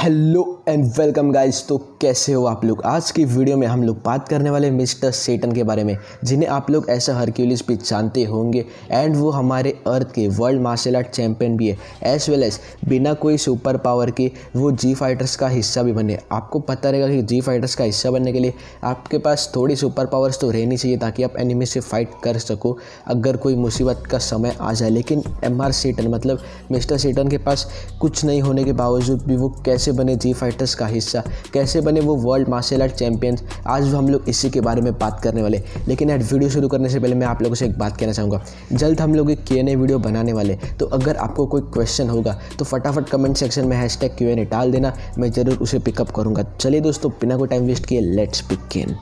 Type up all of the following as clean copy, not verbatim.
Hello and welcome guys. तो कैसे हो आप लोग। आज की वीडियो में हम लोग बात करने वाले मिस्टर सेटन के बारे में, जिन्हें आप लोग ऐसा हरक्यूलिस भी जानते होंगे एंड वो हमारे अर्थ के वर्ल्ड मार्शल आर्ट चैंपियन भी है, एज वेल एज बिना कोई सुपर पावर के वो जी फाइटर्स का हिस्सा भी बने। आपको पता रहेगा कि जी फाइटर्स का हिस्सा बनने के लिए आपके पास थोड़ी सुपर पावर्स तो रहनी चाहिए ताकि आप एनिमी से फाइट कर सको अगर कोई मुसीबत का समय आ जाए। लेकिन एमआर सेटन मतलब मिस्टर सेटन के पास कुछ नहीं होने के बावजूद भी वो कैसे बने जी फाइटर्स का हिस्सा, कैसे बने वो वर्ल्ड मार्शल आर्ट चैंपियंस, आज हम लोग इसी के बारे में बात करने वाले। लेकिन यार वीडियो शुरू करने से पहले मैं आप लोगों से एक बात कहना चाहूँगा, जल्द हम लोग एक Q&A वीडियो बनाने वाले, तो अगर आपको कोई क्वेश्चन होगा तो फटाफट कमेंट सेक्शन में #Q&A डाल देना, मैं ज़रूर उसे पिकअप करूँगा। चलिए दोस्तों, बिना कोई टाइम वेस्ट किए लेट्स बिगिन।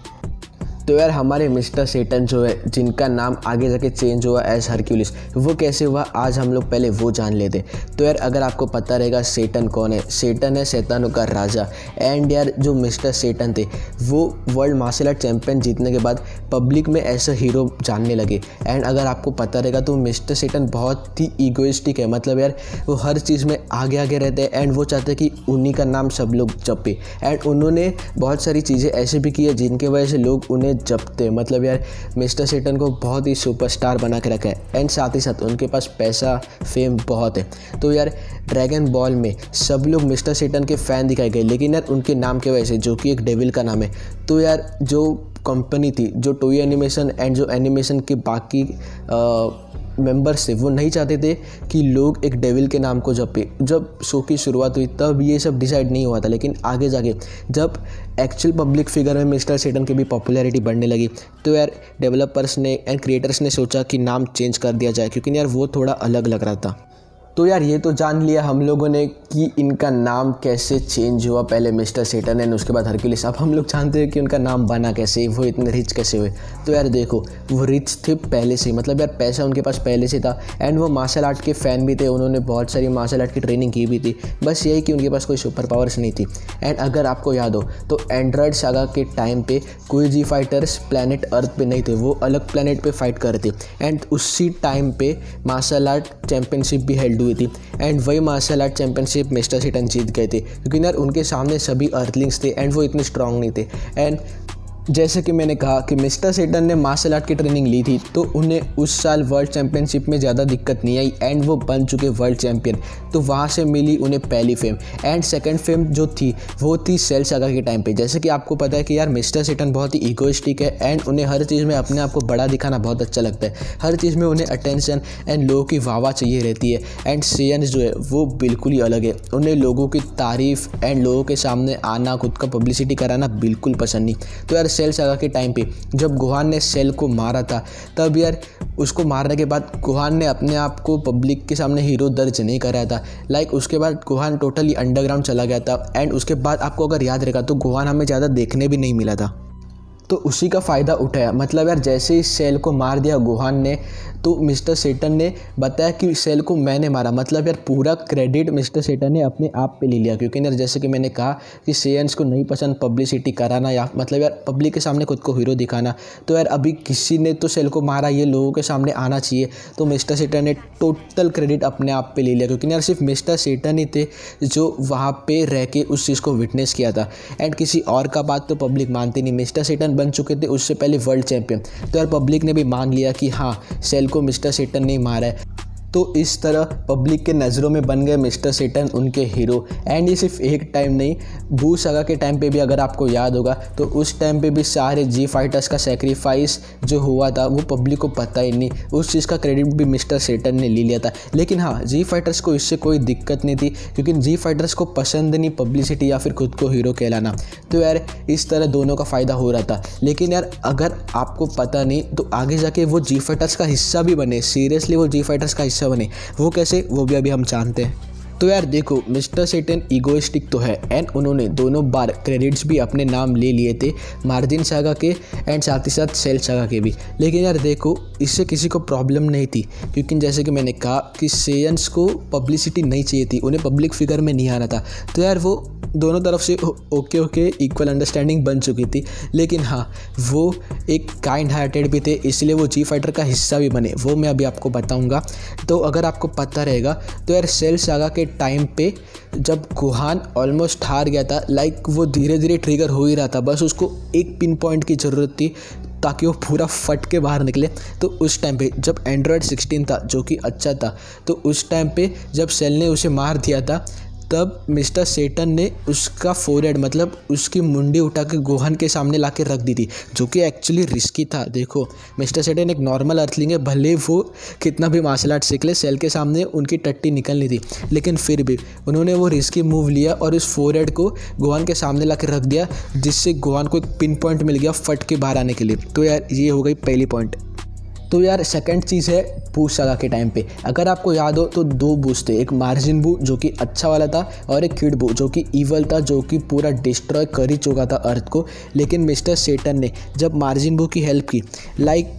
तो यार हमारे मिस्टर सेटन जो है, जिनका नाम आगे जाके चेंज हुआ एज हरक्यूलिस, वो कैसे हुआ आज हम लोग पहले वो जान लेते। तो यार अगर आपको पता रहेगा सेटन कौन है, सेटन है शैतानों का राजा। एंड यार जो मिस्टर सेटन थे वो वर्ल्ड मार्शल आर्ट चैंपियन जीतने के बाद पब्लिक में ऐसा हीरो जानने लगे। एंड अगर आपको पता रहेगा तो मिस्टर सेटन बहुत ही ईगोइस्टिक है, मतलब यार वो हर चीज़ में आगे आगे रहते हैं एंड वो चाहते हैं कि उन्हीं का नाम सब लोग जपे। एंड उन्होंने बहुत सारी चीज़ें ऐसे भी की है जिनकी वजह से लोग उन्हें जपते। मतलब यार मिस्टर सेटन को बहुत ही सुपरस्टार बना के रखा है एंड साथ ही साथ उनके पास पैसा फेम बहुत है। तो यार ड्रैगन बॉल में सब लोग मिस्टर सेटन के फ़ैन दिखाए गए, लेकिन यार उनके नाम की वजह से, जो कि एक डेविल का नाम है। तो यार जो कंपनी थी, जो टॉय एनिमेशन एंड जो एनिमेशन के बाकी मेंबर्स थे, वो नहीं चाहते थे कि लोग एक डेविल के नाम को जपे। जब शो की शुरुआत हुई तब ये सब डिसाइड नहीं हुआ था, लेकिन आगे जाके जब एक्चुअल पब्लिक फिगर में मिस्टर सेटन की भी पॉपुलैरिटी बढ़ने लगी तो यार डेवलपर्स ने एंड क्रिएटर्स ने सोचा कि नाम चेंज कर दिया जाए, क्योंकि यार वो थोड़ा अलग लग रहा था। तो यार ये तो जान लिया हम लोगों ने कि इनका नाम कैसे चेंज हुआ, पहले मिस्टर सेटन एंड उसके बाद हरक्यूलिस। अब हम लोग जानते हैं कि उनका नाम बना कैसे, वो इतने रिच कैसे हुए। तो यार देखो, वो रिच थे पहले से, मतलब यार पैसा उनके पास पहले से था एंड वो मार्शल आर्ट के फ़ैन भी थे। उन्होंने बहुत सारी मार्शल आर्ट की ट्रेनिंग की भी थी, बस यही कि उनके पास कोई सुपर पावर्स नहीं थी। एंड अगर आपको याद हो तो एंड्रॉयड सागा के टाइम पे कोई जी फाइटर्स प्लैनेट अर्थ पे नहीं थे, वो अलग प्लैनेट पे फाइट कर रहे थे। एंड उसी टाइम पे मार्शल आर्ट चैंपियनशिप भी हेल्ड हुई थी एंड वही मार्शल आर्ट चैंपियनशिप मिस्टर सेटन जीत गए थे, क्योंकि यार उनके सामने सभी अर्थलिंग्स थे एंड वो इतने स्ट्रांग नहीं थे। एंड जैसे कि मैंने कहा कि मिस्टर सेटन ने मार्शल आर्ट की ट्रेनिंग ली थी, तो उन्हें उस साल वर्ल्ड चैंपियनशिप में ज़्यादा दिक्कत नहीं आई एंड वो बन चुके वर्ल्ड चैंपियन। तो वहाँ से मिली उन्हें पहली फेम। एंड सेकंड फेम जो थी वो थी सेल सागा के टाइम पे। जैसे कि आपको पता है कि यार मिस्टर सेटन बहुत ही ईगोइस्टिक है एंड उन्हें हर चीज़ में अपने आप को बड़ा दिखाना बहुत अच्छा लगता है। हर चीज़ में उन्हें अटेंशन एंड लोगों की वाहवाह चाहिए रहती है। एंड सेयन्स जो है वो बिल्कुल ही अलग है, उन्हें लोगों की तारीफ़ एंड लोगों के सामने आना, खुद का पब्लिसिटी कराना बिल्कुल पसंद नहीं। तो यार सेल सागा के टाइम पे जब गोहान ने सेल को मारा था, तब यार उसको मारने के बाद गोहान ने अपने आप को पब्लिक के सामने हीरो दर्ज नहीं कराया था। लाइक उसके बाद गोहान टोटली अंडरग्राउंड चला गया था एंड उसके बाद आपको अगर याद रहेगा तो गोहान हमें ज़्यादा देखने भी नहीं मिला था। तो उसी का फ़ायदा उठाया, मतलब यार जैसे ही सेल को मार दिया गोहान ने, तो मिस्टर सेटन ने बताया कि सेल को मैंने मारा। मतलब यार पूरा क्रेडिट मिस्टर सेटन ने अपने आप पे ले लिया, क्योंकि यार जैसे कि मैंने कहा कि सेयन्स को नहीं पसंद पब्लिसिटी कराना या मतलब यार पब्लिक के सामने खुद को हीरो दिखाना। तो यार अभी किसी ने तो सेल को मारा, ये लोगों के सामने आना चाहिए। तो मिस्टर सेटन ने टोटल क्रेडिट अपने आप पे ले लिया, क्योंकि यार सिर्फ मिस्टर सेटन ही थे जो वहाँ पे रह के उस चीज़ को विटनेस किया था एंड किसी और का बात तो पब्लिक मानती नहीं। मिस्टर सेटन बन चुके थे उससे पहले वर्ल्ड चैंपियन, तो यार पब्लिक ने भी मान लिया कि हाँ सेल को मिस्टर सेटन नहीं मारा है। तो इस तरह पब्लिक के नज़रों में बन गए मिस्टर सेटन उनके हीरो। एंड ये सिर्फ एक टाइम नहीं, बू सागा के टाइम पे भी अगर आपको याद होगा तो उस टाइम पे भी सारे जी फाइटर्स का सेक्रीफाइस जो हुआ था वो पब्लिक को पता ही नहीं, उस चीज़ का क्रेडिट भी मिस्टर सेटन ने ले लिया था। लेकिन हाँ, जी फाइटर्स को इससे कोई दिक्कत नहीं थी, क्योंकि जी फाइटर्स को पसंद नहीं पब्लिसिटी या फिर खुद को हीरो कहलाना। तो यार इस तरह दोनों का फ़ायदा हो रहा था। लेकिन यार अगर आपको पता नहीं तो आगे जाके वो जी फाइटर्स का हिस्सा भी बने, सीरियसली वो जी फाइटर्स का हिस्सा बने। वो कैसे, वो भी अभी हम जानते हैं। तो यार देखो, मिस्टर सेटन ईगोइस्टिक तो है एंड उन्होंने दोनों बार क्रेडिट्स भी अपने नाम ले लिए थे, मार्जिन सागा के एंड साथ ही साथ सेल सागा के भी। लेकिन यार देखो, इससे किसी को प्रॉब्लम नहीं थी, क्योंकि जैसे कि मैंने कहा कि सेयन्स को पब्लिसिटी नहीं चाहिए थी, उन्हें पब्लिक फिगर में नहीं आना था। तो यार वो दोनों तरफ से ओके इक्वल अंडरस्टैंडिंग बन चुकी थी। लेकिन हाँ, वो एक काइंड हार्टेड भी थे, इसलिए वो जी फाइटर का हिस्सा भी बने, वो मैं अभी आपको बताऊंगा। तो अगर आपको पता रहेगा तो यार सेल सागा के टाइम पे जब गोहान ऑलमोस्ट हार गया था, लाइक वो धीरे धीरे ट्रिगर हो ही रहा था, बस उसको एक पिन पॉइंट की ज़रूरत थी ताकि वो पूरा फट के बाहर निकले। तो उस टाइम पे जब एंड्रॉयड 16 था जो कि अच्छा था, तो उस टाइम पे जब सेल ने उसे मार दिया था, तब मिस्टर सेटन ने उसका फोरहेड मतलब उसकी मुंडी उठा के गोहान के सामने ला के रख दी थी, जो कि एक्चुअली रिस्की था। देखो, मिस्टर सेटन एक नॉर्मल अर्थलिंग है, भले वो कितना भी मार्शल आर्ट सीख ले, सेल के सामने उनकी टट्टी निकलनी थी, लेकिन फिर भी उन्होंने वो रिस्की मूव लिया और उस फोरहेड को गोहान के सामने ला के रख दिया, जिससे गोहान को एक पिन पॉइंट मिल गया फट के बाहर आने के लिए। तो यार ये हो गई पहली पॉइंट। तो यार सेकंड चीज़ है बू सागा के टाइम पे। अगर आपको याद हो तो 2 बूस थे, एक मार्जिन बू जो कि अच्छा वाला था और एक किड बू जो कि ईवल था, जो कि पूरा डिस्ट्रॉय कर ही चुका था अर्थ को। लेकिन मिस्टर सेटन ने जब मार्जिन बू की हेल्प की, लाइक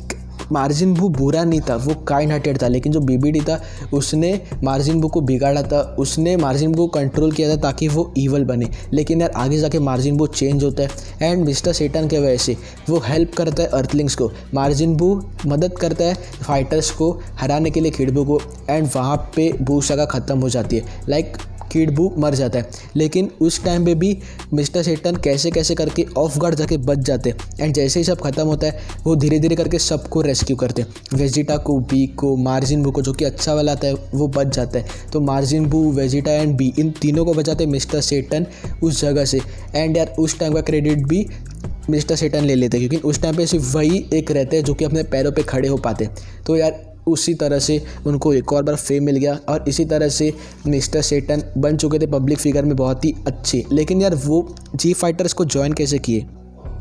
मार्जिन बू बुरा नहीं था, वो काइंड हार्टेड था, लेकिन जो बीबीडी था उसने मार्जिन बू को बिगाड़ा था, उसने मार्जिन बू को कंट्रोल किया था ताकि वो ईवल बने। लेकिन यार आगे जाके मार्जिन बू चेंज होता है एंड मिस्टर सेटन के वजह से वो हेल्प करता है अर्थलिंग्स को, मार्जिन बू मदद करता है फाइटर्स को हराने के लिए किड बू को, एंड वहाँ पे बू सागा ख़त्म हो जाती है, लाइक किड बू मर जाता है। लेकिन उस टाइम पे भी मिस्टर सेटन कैसे कैसे करके ऑफ गार्ड जाके बच जाते हैं एंड जैसे ही सब खत्म होता है वो धीरे धीरे करके सबको रेस्क्यू करते हैं, वेजिटा को, बी को, मार्जिन बू को जो कि अच्छा वाला आता है वो बच जाता है। तो मार्जिन बू, वेजिटा एंड बी, इन तीनों को बचाते हैं मिस्टर सेटन उस जगह से। एंड यार उस टाइम का क्रेडिट भी मिस्टर सेटन ले लेते हैं, क्योंकि उस टाइम पे सिर्फ वही एक रहते हैं जो कि अपने पैरों पे खड़े हो पाते। तो यार उसी तरह से उनको एक और बार फेम मिल गया और इसी तरह से मिस्टर सेटन बन चुके थे पब्लिक फिगर में बहुत ही अच्छे। लेकिन यार वो जी फाइटर्स को ज्वाइन कैसे किए?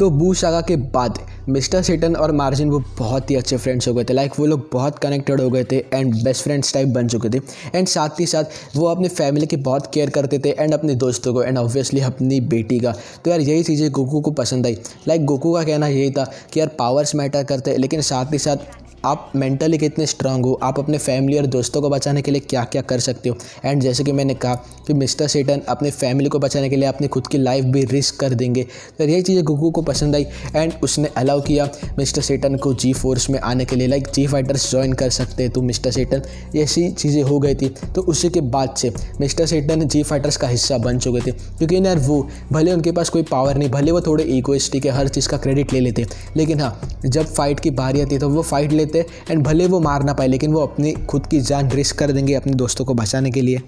तो बू सागा के बाद मिस्टर सेटन और मार्जिन वो बहुत ही अच्छे फ्रेंड्स हो गए थे, लाइक वो लोग बहुत कनेक्टेड हो गए थे एंड बेस्ट फ्रेंड्स टाइप बन चुके थे। एंड साथ ही साथ वो अपनी फैमिली की बहुत केयर करते थे एंड अपने दोस्तों को एंड ऑब्वियसली अपनी बेटी का। तो यार यही चीज़ें गोकू को पसंद आई। लाइक गोकू का कहना यही था कि यार पावर्स मैटर करते हैं, लेकिन साथ ही साथ आप मेंटली कितने स्ट्रांग हो, आप अपने फैमिली और दोस्तों को बचाने के लिए क्या क्या कर सकते हो। एंड जैसे कि मैंने कहा कि मिस्टर सेटन अपने फैमिली को बचाने के लिए अपनी खुद की लाइफ भी रिस्क कर देंगे। तो यही चीज़ें गोकू को पसंद आई एंड उसने अलाउ किया मिस्टर सेटन को जी फोर्स में आने के लिए, लाइक जी फाइटर्स ज्वाइन कर सकते हैं तो मिस्टर सेटन, ऐसी चीज़ें हो गई थी। तो उसी के बाद से मिस्टर सेटन जी फाइटर्स का हिस्सा बन चुके थे, क्योंकि यार वो भले उनके पास कोई पावर नहीं, भले वो थोड़े ईगोइस्टिक है, हर चीज़ का क्रेडिट ले लेते, लेकिन हाँ जब फाइट की बारी आती है तो वो फाइट लेते एंड भले वो मार ना पाए, लेकिन वो अपनी खुद की जान रिस्क कर देंगे अपने दोस्तों को बचाने के लिए।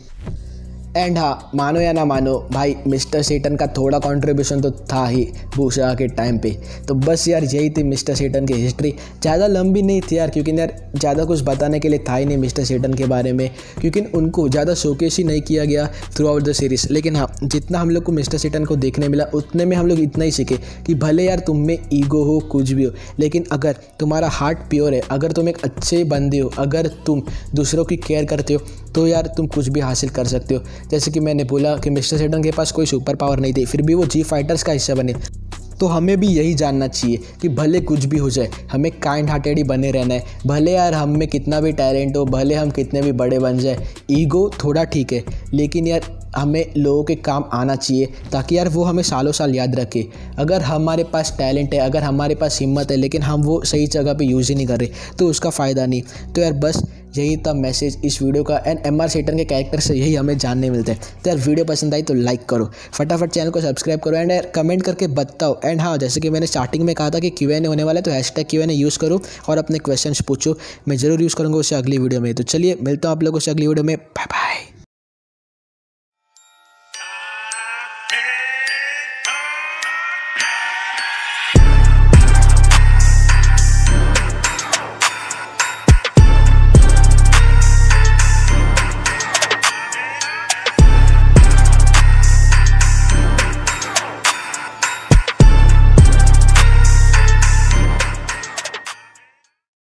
एंड हाँ, मानो या ना मानो भाई, मिस्टर सेटन का थोड़ा कंट्रीब्यूशन तो था ही बू सागा के टाइम पे। तो बस यार यही थी मिस्टर सेटन की हिस्ट्री। ज़्यादा लंबी नहीं थी यार, क्योंकि यार ज़्यादा कुछ बताने के लिए था ही नहीं मिस्टर सेटन के बारे में, क्योंकि उनको ज़्यादा शोकेस ही नहीं किया गया थ्रू आउट द सीरीज़। लेकिन हाँ, जितना हम लोग को मिस्टर सेटन को देखने मिला उतने में हम लोग इतना ही सीखे कि भले यार तुम में ईगो हो, कुछ भी हो, लेकिन अगर तुम्हारा हार्ट प्योर है, अगर तुम एक अच्छे बंदे हो, अगर तुम दूसरों की केयर करते हो, तो यार तुम कुछ भी हासिल कर सकते हो। जैसे कि मैंने बोला कि मिस्टर सेटन के पास कोई सुपर पावर नहीं थी, फिर भी वो जी फाइटर्स का हिस्सा बने। तो हमें भी यही जानना चाहिए कि भले कुछ भी हो जाए, हमें काइंड हार्टेड ही बने रहना है। भले यार हम में कितना भी टैलेंट हो, भले हम कितने भी बड़े बन जाए, ईगो थोड़ा ठीक है, लेकिन यार हमें लोगों के काम आना चाहिए ताकि यार वो हमें सालों साल याद रखे। अगर हमारे पास टैलेंट है, अगर हमारे पास हिम्मत है, लेकिन हम वो सही जगह पे यूज़ ही नहीं कर रहे, तो उसका फ़ायदा नहीं। तो यार बस यही था मैसेज इस वीडियो का एंड एमआर सेटन के कैरेक्टर से यही हमें जानने मिलते हैं। तो यार वीडियो पसंद आई तो लाइक करो, फटाफट चैनल को सब्सक्राइब करो एंड यार कमेंट करके बताओ। एंड हाँ, जैसे कि मैंने स्टार्टिंग में कहा था कि Q&A होने वाला है, तो हैशटैग Q&A यूज़ करो और अपने क्वेश्चंस पूछो, मैं ज़रूर यूज़ करूँगा उससे अगली वीडियो में। तो चलिए मिलता हूँ आप लोगों से अगली वीडियो में, बाय बाय।